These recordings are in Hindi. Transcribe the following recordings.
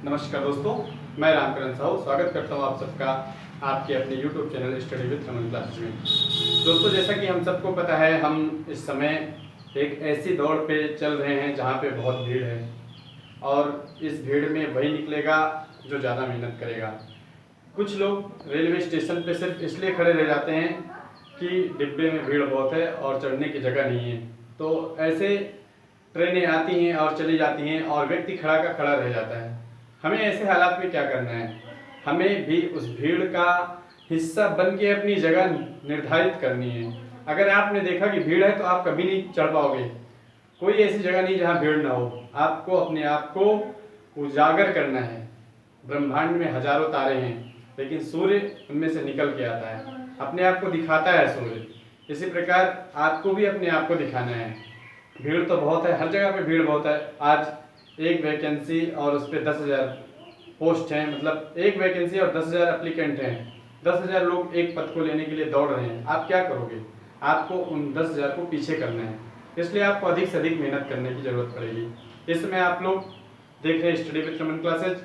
नमस्कार दोस्तों, मैं रामकरण साहू स्वागत करता हूं आप सबका आपके अपने YouTube channel study with Raman classes में। दोस्तों, जैसा कि हम सबको पता है, हम इस समय एक ऐसी दौड़ पे चल रहे हैं जहां पे बहुत भीड़ है और इस भीड़ में वही निकलेगा जो ज़्यादा मेहनत करेगा। कुछ लोग रेलवे स्टेशन पे सिर्फ इसलिए खड़े रह जाते हैं कि डिब्बे में भीड़ बहुत है और चढ़ने की जगह नहीं है, तो ऐसे ट्रेनें आती हैं और चली जाती हैं और व्यक्ति खड़ा का खड़ा रह जाता है। हमें ऐसे हालात में क्या करना है? हमें भी उस भीड़ का हिस्सा बन के अपनी जगह निर्धारित करनी है। अगर आपने देखा कि भीड़ है तो आप कभी नहीं चढ़ पाओगे। कोई ऐसी जगह नहीं जहाँ भीड़ ना हो। आपको अपने आप को उजागर करना है। ब्रह्मांड में हजारों तारे हैं, लेकिन सूर्य उनमें से निकल के आता है, अपने आप को दिखाता है सूर्य। इसी प्रकार आपको भी अपने आप को दिखाना है। भीड़ तो बहुत है, हर जगह पे भीड़ बहुत है। आज एक वैकेंसी और उस पर 10,000 पोस्ट हैं, मतलब एक वैकेंसी और 10,000 एप्लीकेंट हैं। 10,000 लोग एक पद को लेने के लिए दौड़ रहे हैं। आप क्या करोगे? आपको उन 10,000 को पीछे करना है, इसलिए आपको अधिक से अधिक मेहनत करने की जरूरत पड़ेगी। इस समय आप लोग देख रहे हैं स्टडी विद रमन क्लासेज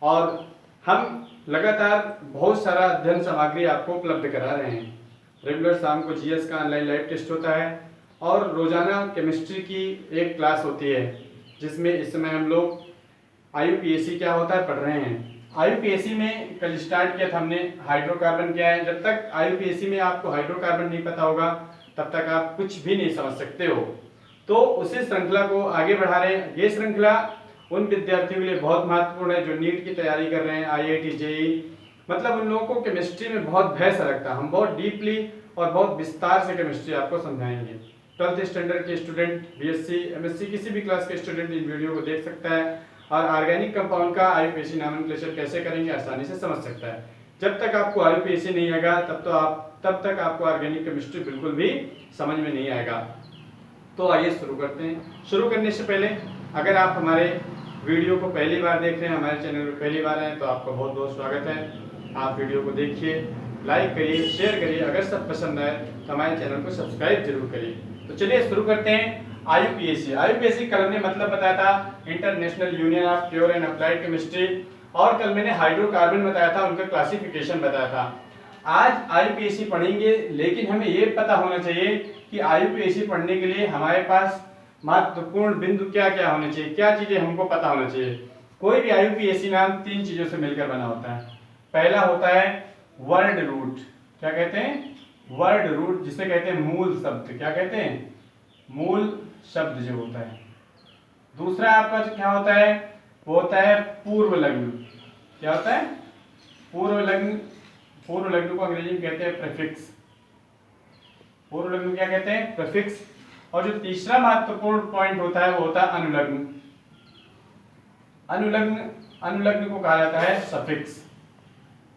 और हम लगातार बहुत सारा अध्ययन सामग्री आपको उपलब्ध करा रहे हैं। रेगुलर शाम को जीएस का ऑनलाइन लाइव टेस्ट होता है और रोजाना केमिस्ट्री की एक क्लास होती है, जिसमें इस समय हम लोग आईयूपीएसी क्या होता है पढ़ रहे हैं। आईयूपीएसी में कल स्टार्ट किया था हमने हाइड्रोकार्बन क्या है। जब तक आईयूपीएसी में आपको हाइड्रोकार्बन नहीं पता होगा तब तक आप कुछ भी नहीं समझ सकते हो। तो उसी श्रृंखला को आगे बढ़ा रहे हैं। ये श्रृंखला उन विद्यार्थियों के लिए बहुत महत्वपूर्ण है जो नीट की तैयारी कर रहे हैं, आईआईटी जेईई, मतलब उन लोगों को केमिस्ट्री में बहुत भय सा लगता है। हम बहुत डीपली और बहुत विस्तार से केमिस्ट्री आपको समझाएंगे। 12th स्टैंडर्ड के स्टूडेंट, बीएससी, एमएससी, किसी भी क्लास के स्टूडेंट इन वीडियो को देख सकता है और ऑर्गेनिक कंपाउंड का आईयूपीएसी नॉमेनक्लेचर कैसे करेंगे आसानी से समझ सकता है। जब तक आपको आईयूपीएसी नहीं आएगा तब तक आपको ऑर्गेनिक केमिस्ट्री बिल्कुल भी समझ में नहीं आएगा। तो आइए शुरू करते हैं। शुरू करने से पहले अगर आप हमारे वीडियो को पहली बार देख रहे हैं, हमारे चैनल पर पहली बार हैं, तो आपका बहुत बहुत स्वागत है। आप वीडियो को देखिए, लाइक करिए, शेयर करिए। अगर सब पसंद आए तो हमारे चैनल को सब्सक्राइब जरूर करिए। तो चलिए शुरू करते हैं। आईयूपीएसी, आईयूपीएसी कल हमने मतलब बताया था international union of pure and applied chemistry, और कल मैंने हाइड्रोकार्बन बताया था, उनका क्लासिफिकेशन बताया था। आज आईयूपीएसी पढ़ेंगे, लेकिन हमें ये पता होना चाहिए कि आईयूपीएसी पढ़ने के लिए हमारे पास महत्वपूर्ण बिंदु क्या क्या होने चाहिए, क्या चीजें हमको पता होना चाहिए। कोई भी आईयूपीएसी नाम 3 चीजों से मिलकर बना होता है। पहला होता है वर्ड रूट। क्या कहते हैं? वर्ड रूट, जिसे कहते हैं मूल शब्द। क्या कहते हैं? मूल शब्द जो होता है। दूसरा आपका क्या होता है? वो होता है पूर्व लग्न। क्या होता है? पूर्व लग्न। पूर्व लग्न को अंग्रेजी में कहते हैं प्रीफिक्स। पूर्व लग्न क्या कहते हैं? प्रीफिक्स। और जो तीसरा महत्वपूर्ण पॉइंट होता है वो होता है अनुलग्न। अनुलग्न, अनुलग्न को कहा जाता है सफिक्स।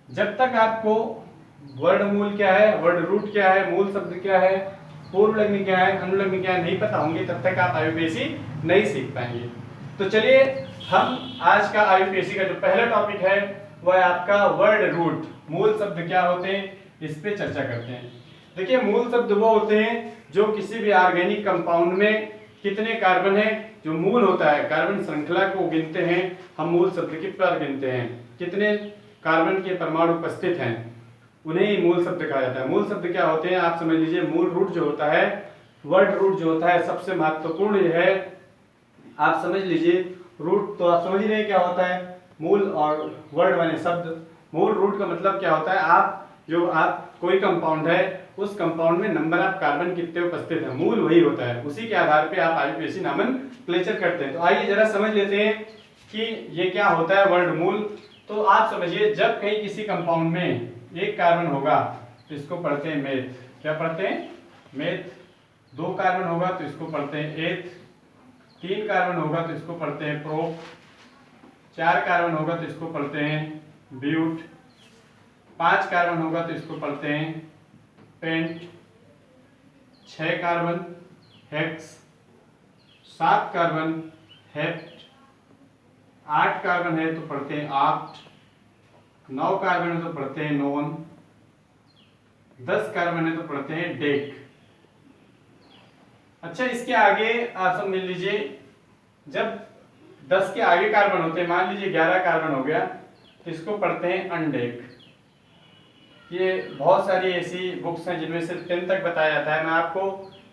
जब तक आपको वर्ड मूल क्या है, वर्ड रूट क्या है, मूल शब्द क्या है, पूर्व लग्न क्या है, अनुलग्न क्या है नहीं पता होंगे, तब तक आप आईयूपीएसी नहीं सीख पाएंगे। तो चलिए हम आज का आईयूपीएसी का जो पहला टॉपिक है वह है आपका वर्ड रूट। मूल शब्द क्या होते हैं, इस पे चर्चा करते हैं। देखिए, मूल शब्द वो होते हैं जो किसी भी ऑर्गेनिक कंपाउंड में कितने कार्बन है, जो मूल होता है कार्बन श्रृंखला को गिनते हैं हम, मूल शब्द के पर गिनते हैं कितने कार्बन के परमाणु उपस्थित हैं, उन्हें ही मूल शब्द कहा जाता है। मूल शब्द क्या होते हैं आप समझ लीजिए। मूल रूट जो होता है, वर्ड रूट जो होता है, सबसे महत्वपूर्ण यह है, आप समझ लीजिए। रूट तो आप समझ रहे हैं क्या होता है, मूल और वर्ड माने शब्द। मूल रूट का मतलब क्या होता है, आप कोई कंपाउंड है, उस कंपाउंड में नंबर ऑफ कार्बन कितने उपस्थित है, मूल वही होता है। उसी के आधार पे आप आईयूपीएसी नॉमेनक्लेचर करते हैं। तो आइए जरा समझ लेते हैं कि ये क्या होता है वर्ड मूल। तो आप समझिए, जब कहीं किसी कंपाउंड में एक कार्बन होगा तो इसको पढ़ते हैं मेथ। क्या पढ़ते हैं? मेथ। 2 कार्बन होगा तो इसको पढ़ते हैं एथ। 3 कार्बन होगा तो इसको पढ़ते हैं प्रोप। 4 कार्बन होगा तो इसको पढ़ते हैं ब्यूट। 5 कार्बन होगा तो इसको पढ़ते हैं pent. 6 carbon hex. 7 carbon hept. 8 carbon है तो पढ़ते हैं ऑक्ट। 9 कार्बन है तो पढ़ते हैं नोन। 10 कार्बन है तो पढ़ते हैं डेक। अच्छा, इसके आगे आप समझ लीजिए, जब 10 के आगे कार्बन होते हैं, मान लीजिए 11 कार्बन हो गया, तो इसको पढ़ते हैं अनडेक। ये बहुत सारी ऐसी बुक्स हैं जिनमें सिर्फ 10 तक बताया जाता है, मैं आपको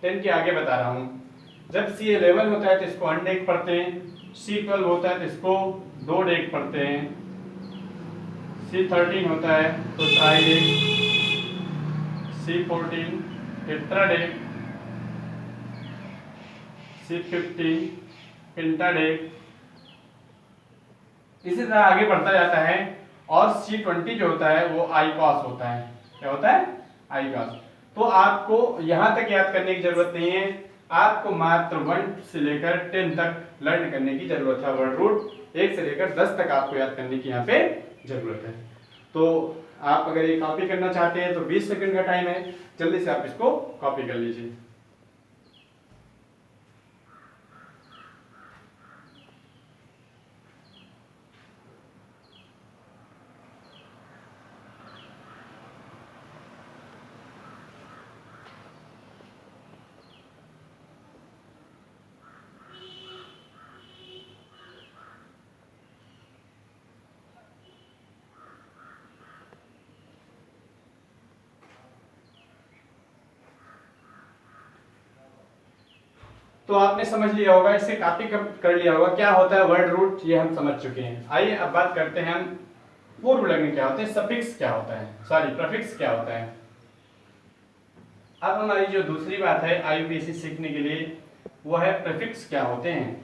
10 के आगे बता रहा हूँ। जब C11 होता है तो इसको अनडेक पढ़ते हैं, C12 होता है तो इसको दो डेक पढ़ते हैं, C13 होता है तो ट्राइडेक, C14 टेट्राडेक, C15 पेंटाडेक, इसी तरह आगे बढ़ता जाता है। और C20 जो होता है वो आईकॉस होता है। क्या होता है? आईकॉस। तो आपको यहां तक याद करने की जरूरत नहीं है, आपको मात्र 1 से लेकर 10 तक लर्न करने की जरूरत है। वर्ड रूट 1 से लेकर 10 तक आपको याद करने की यहाँ पे जरूरत है। तो आप अगर ये कॉपी करना चाहते हैं तो 20 सेकंड का टाइम है, जल्दी से आप इसको कॉपी कर लीजिए। तो आपने समझ लिया होगा, इसे कॉपी कर लिया होगा, क्या होता है वर्ड रूट ये हम समझ चुके हैं। आइए अब बात करते हैं हम पूर्व लग्न क्या होते हैं, सफिक्स क्या होता है, सॉरी प्रीफिक्स क्या होता है। अब हमारी जो दूसरी बात है IUPAC सीखने के लिए वो है प्रीफिक्स क्या होते हैं।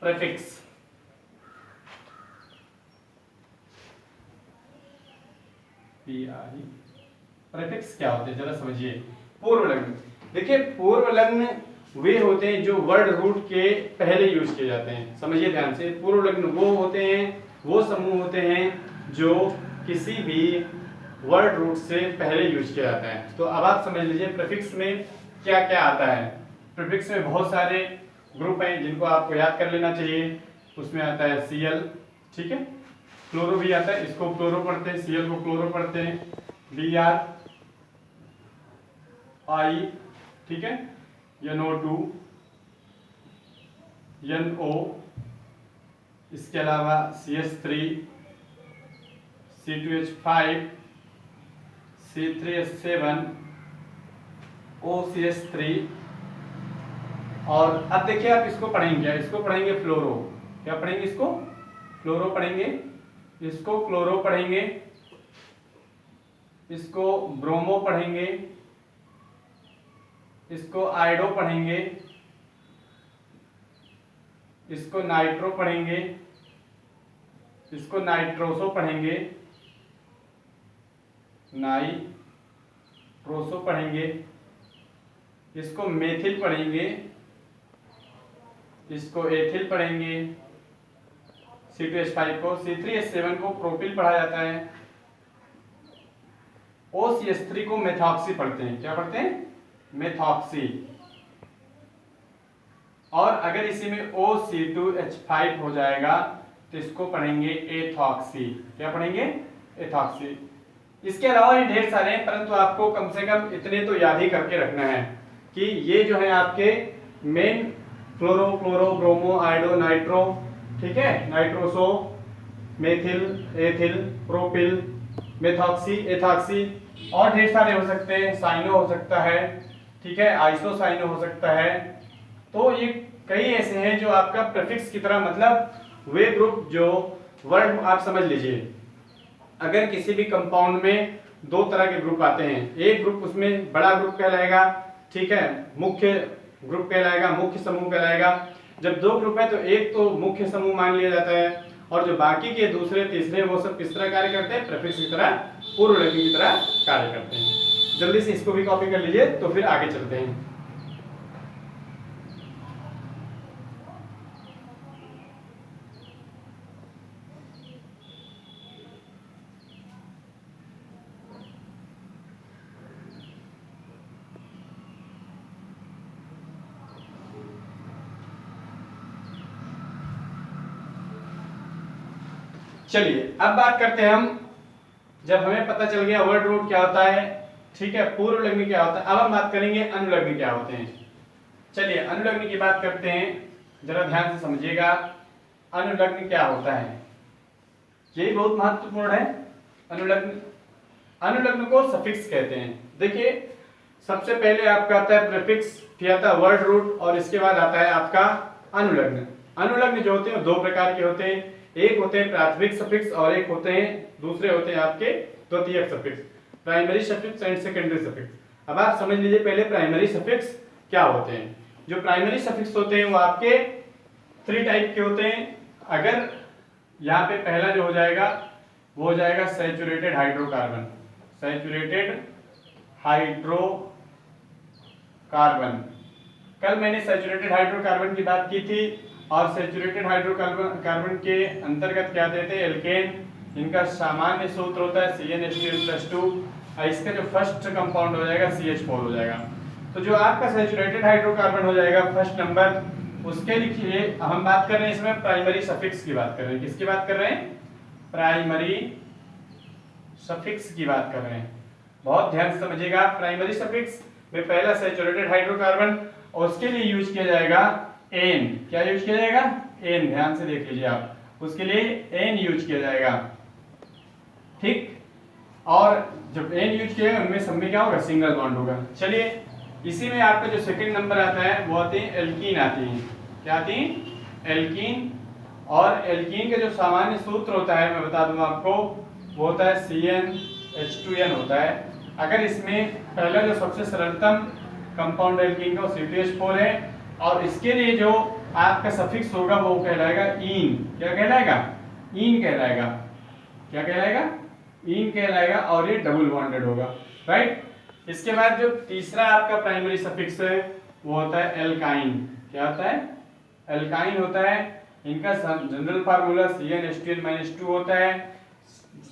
प्रीफिक्स प्रीफिक्स क्या होते हैं जरा समझिए। पूर्व लग्न, देखिए पूर्व लग्न वे होते हैं जो वर्ड रूट के पहले यूज किए जाते हैं। समझिए ध्यान से, पूर्व लग्न वो होते हैं, वो समूह होते हैं जो किसी भी वर्ड रूट से पहले यूज किया जाता है। तो अब आप समझ लीजिए प्रीफिक्स में क्या क्या आता है। प्रीफिक्स में बहुत सारे ग्रुप हैं जिनको आपको याद कर लेना चाहिए। उसमें आता है Cl, ठीक है, क्लोरो भी आता है, इसको क्लोरो पढ़ते हैं, Cl को क्लोरो पढ़ते हैं, Br, I, ठीक है, NO2, NO, इसके अलावा CH3, C2H5, C3H7, OCH3। और अब देखिए आप इसको पढ़ेंगे क्या, इसको पढ़ेंगे फ्लोरो, क्या पढ़ेंगे इसको, फ्लोरो पढ़ेंगे, इसको क्लोरो पढ़ेंगे, इसको ब्रोमो पढ़ेंगे, इसको आयोडो पढ़ेंगे, इसको नाइट्रो पढ़ेंगे, इसको नाइट्रोसो पढ़ेंगे, नाइट्रोसो पढ़ेंगे, इसको मेथिल पढ़ेंगे, इसको एथिल पढ़ेंगे, C2H5 को, C3H7 को प्रोपिल पढ़ा जाता है, OCH3 को मेथॉक्सी पढ़ते हैं। क्या पढ़ते हैं? मेथॉक्सी। और अगर इसी में OC2H5 हो जाएगा तो इसको पढ़ेंगे एथॉक्सी। क्या पढ़ेंगे? एथॉक्सी। इसके अलावा भी ढेर सारे हैं, परंतु आपको कम से कम इतने तो याद ही करके रखना है कि ये जो है आपके मेन फ्लोरो, क्लोरो, ब्रोमो, आयोडो, नाइट्रो, ठीक है, nitroso, methyl, ethyl, propyl, methoxy, ethoxy, और ढेर सारे हो सकते हैं, साइनो हो सकता है, ठीक है, आइसोसाइनो हो सकता है। तो ये कई ऐसे हैं जो आपका प्रीफिक्स की तरह, मतलब वे ग्रुप जो वर्ड, आप समझ लीजिए अगर किसी भी कंपाउंड में दो तरह के ग्रुप आते हैं, एक ग्रुप उसमें बड़ा ग्रुप कहलाएगा, ठीक है, मुख्य ग्रुप कहलाएगा, मुख्य समूह कहलाएगा। जब दो ग्रुप है तो एक तो मुख्य समूह मान लिया जाता है, और जो बाकी के दूसरे तीसरे वो सब किस तरह कार्य करते हैं, प्रीफिक्स की तरह, पूर्व लग्न की तरह कार्य करते हैं। जल्दी से इसको भी कॉपी कर लीजिए तो फिर आगे चलते हैं। चलिए अब बात करते हैं हम, जब हमें पता चल गया वर्ड रूट क्या होता है, ठीक है, पूर्व लग्न क्या होता है, अब हम बात करेंगे अनुलग्न क्या होते हैं। चलिए अनुलग्न की बात करते हैं। जरा ध्यान से समझिएगा अनुलग्न क्या होता है, यही बहुत महत्वपूर्ण है। अनुलग्न, अनुलग्न को सफिक्स कहते हैं। देखिए सबसे पहले आपका आता है प्रीफिक्स, फिर आता है वर्ड रूट और इसके बाद आता है आपका अनुलग्न। अनुलग्न जो होते हैं दो प्रकार के होते हैं, एक होते हैं प्राथमिक सफिक्स और एक होते हैं दूसरे होते हैं आपके द्वितीयक suffix, primary suffix and secondary suffix. अब आप समझ लीजिए पहले प्राइमरी सफिक्स क्या होते हैं। जो प्राइमरी सफिक्स होते हैं वो आपके 3 टाइप के होते हैं। अगर यहाँ पे पहला जो हो जाएगा वो हो जाएगा सैचुरेटेड हाइड्रोकार्बन, सैचुरेटेड हाइड्रोकार्बन। कल मैंने सैचुरेटेड हाइड्रोकार्बन की बात की थी और सैचुरेटेड हाइड्रोकार्बन के अंतर्गत क्या आते थे, एल्केन। इनका सामान्य सूत्र होता है CnH2+2 और इसका जो फर्स्ट कंपाउंड हो जाएगा CH4 हो जाएगा। तो जो आपका सैचुरेटेड हाइड्रोकार्बन हो जाएगा फर्स्ट नंबर, उसके लिखिए, हम बात कर रहे हैं इसमें प्राइमरी सफिक्स की बात कर रहे हैं। किसकी बात कर रहे हैं, प्राइमरी सफिक्स की बात कर रहे हैं। बहुत ध्यान से समझिएगा, प्राइमरी सफिक्स में पहला सैचुरेटेड हाइड्रोकार्बन और उसके लिए यूज किया जाएगा एन। क्या यूज किया जाएगा, एन। ध्यान से देख लीजिए आप, उसके लिए एन यूज किया जाएगा, ठीक। और जब एन यूज किया उनमें सब में क्या होगा, सिंगल बॉन्ड होगा। चलिए इसी में आपका जो सेकंड नंबर आता है वो आती है एल्कीन आती है। क्या आती है, एल्कीन। और एल्कीन का जो सामान्य सूत्र होता है मैं बता दूं आपको, वो होता है CnH2n होता है। अगर इसमें पहला जो सबसे सरलतम कंपाउंड एल्कीन का C2H4 है और इसके लिए जो आपका सफिक्स होगा वो कहलाएगा ईन। क्या कहलाएगा, ईन कहलाएगा। क्या कहलाएगा, ईन कहलाएगा और ये डबल बॉन्डेड होगा, राइट। इसके बाद जो तीसरा आपका प्राइमरी सफिक्स है वो होता है एल्काइन। क्या होता है, एल्काइन होता है। इनका जनरल फार्मूला CnH2n-2 होता है।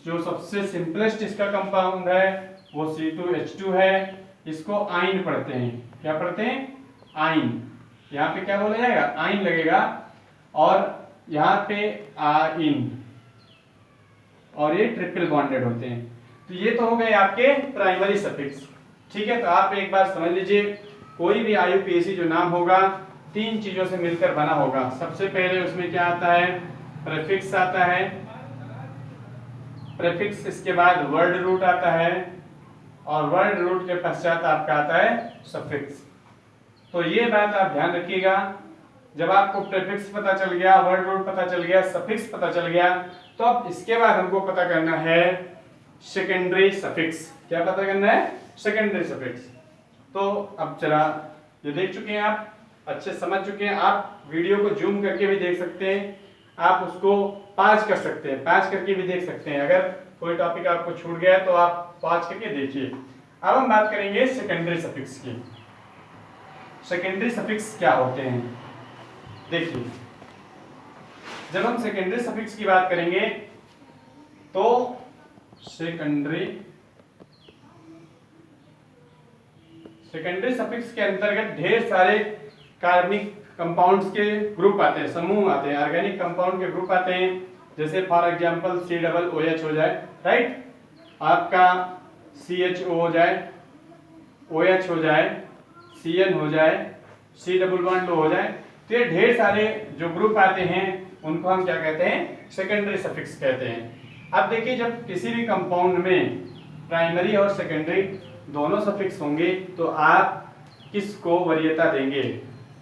जो सबसे सिंपलेस्ट इसका कंपाउंड है वो C2H2 है। इसको आइन पढ़ते हैं। क्या पढ़ते हैं, आइन। यहाँ पे क्या बोला जाएगा, आइन लगेगा और यहाँ पे आइन, और ये ट्रिपल बॉन्डेड होते हैं। तो ये तो हो गए आपके प्राइमरी सफिक्स, ठीक है। तो आप एक बार समझ लीजिए, कोई भी IUPAC जो नाम होगा 3 चीजों से मिलकर बना होगा। सबसे पहले उसमें क्या आता है, प्रीफिक्स आता है, प्रीफिक्स। इसके बाद वर्ड रूट आता है और वर्ड रूट के पश्चात आपका आता है सफिक्स। तो ये बात आप ध्यान रखिएगा, जब आपको प्रीफिक्स पता चल गया, वर्ड रूट पता चल गया, सफिक्स पता चल गया, तो अब इसके बाद हमको पता करना है सेकेंडरी सफिक्स। क्या पता करना है, सेकेंडरी सफिक्स। तो अब चला, ये देख चुके हैं आप, अच्छे समझ चुके हैं आप। वीडियो को जूम करके भी देख सकते हैं, आप उसको पॉज कर सकते हैं, पॉज करके भी देख सकते हैं। अगर कोई टॉपिक आपको छूट गया है तो आप पॉज करके देखिए। अब हम बात करेंगे सेकेंडरी सफिक्स की। सेकेंडरी सफिक्स क्या होते हैं, देखिए। जब हम सेकेंडरी सफिक्स की बात करेंगे तो सेकेंडरी सफिक्स के अंतर्गत ढेर सारे कार्बनिक कंपाउंड्स के ग्रुप आते हैं, समूह आते हैं, ऑर्गेनिक कंपाउंड के ग्रुप आते हैं। जैसे फॉर एग्जांपल COOH हो जाए, राइट, आपका CHO हो जाए, OH हो जाए, CN हो जाए, C डबल बॉन्ड हो जाए। तो ये ढेर सारे जो ग्रुप आते हैं उनको हम क्या कहते हैं, सेकेंडरी सफिक्स कहते हैं। अब देखिए, जब किसी भी कंपाउंड में प्राइमरी और सेकेंडरी दोनों सफिक्स होंगे तो आप किसको वरीयता देंगे,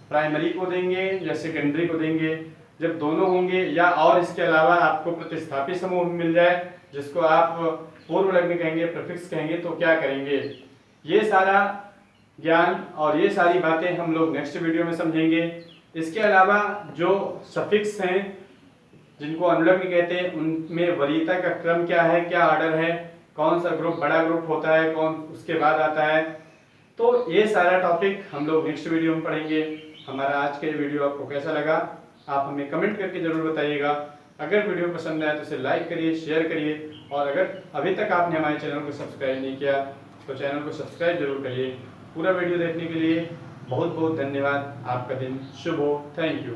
प्राइमरी को देंगे या सेकेंडरी को देंगे। जब दोनों होंगे या और इसके अलावा आपको प्रतिस्थापी समूह मिल जाए जिसको आप पूर्व लग्न कहेंगे, प्रीफिक्स कहेंगे, तो क्या करेंगे। ये सारा ज्ञान और ये सारी बातें हम लोग नेक्स्ट वीडियो में समझेंगे। इसके अलावा जो सफिक्स हैं जिनको अनुलग्न कहते हैं, उनमें वरीयता का क्रम क्या है, क्या ऑर्डर है, कौन सा ग्रुप बड़ा ग्रुप होता है, कौन उसके बाद आता है। तो ये सारा टॉपिक हम लोग नेक्स्ट वीडियो में पढ़ेंगे। हमारा आज का ये वीडियो आपको कैसा लगा, आप हमें कमेंट करके जरूर बताइएगा। अगर वीडियो पसंद आए तो इसे लाइक करिए, शेयर करिए, और अगर अभी तक आपने हमारे चैनल को सब्सक्राइब नहीं किया तो चैनल को सब्सक्राइब जरूर करिए। पूरा वीडियो देखने के लिए बहुत बहुत धन्यवाद। आपका दिन शुभ हो। Thank you.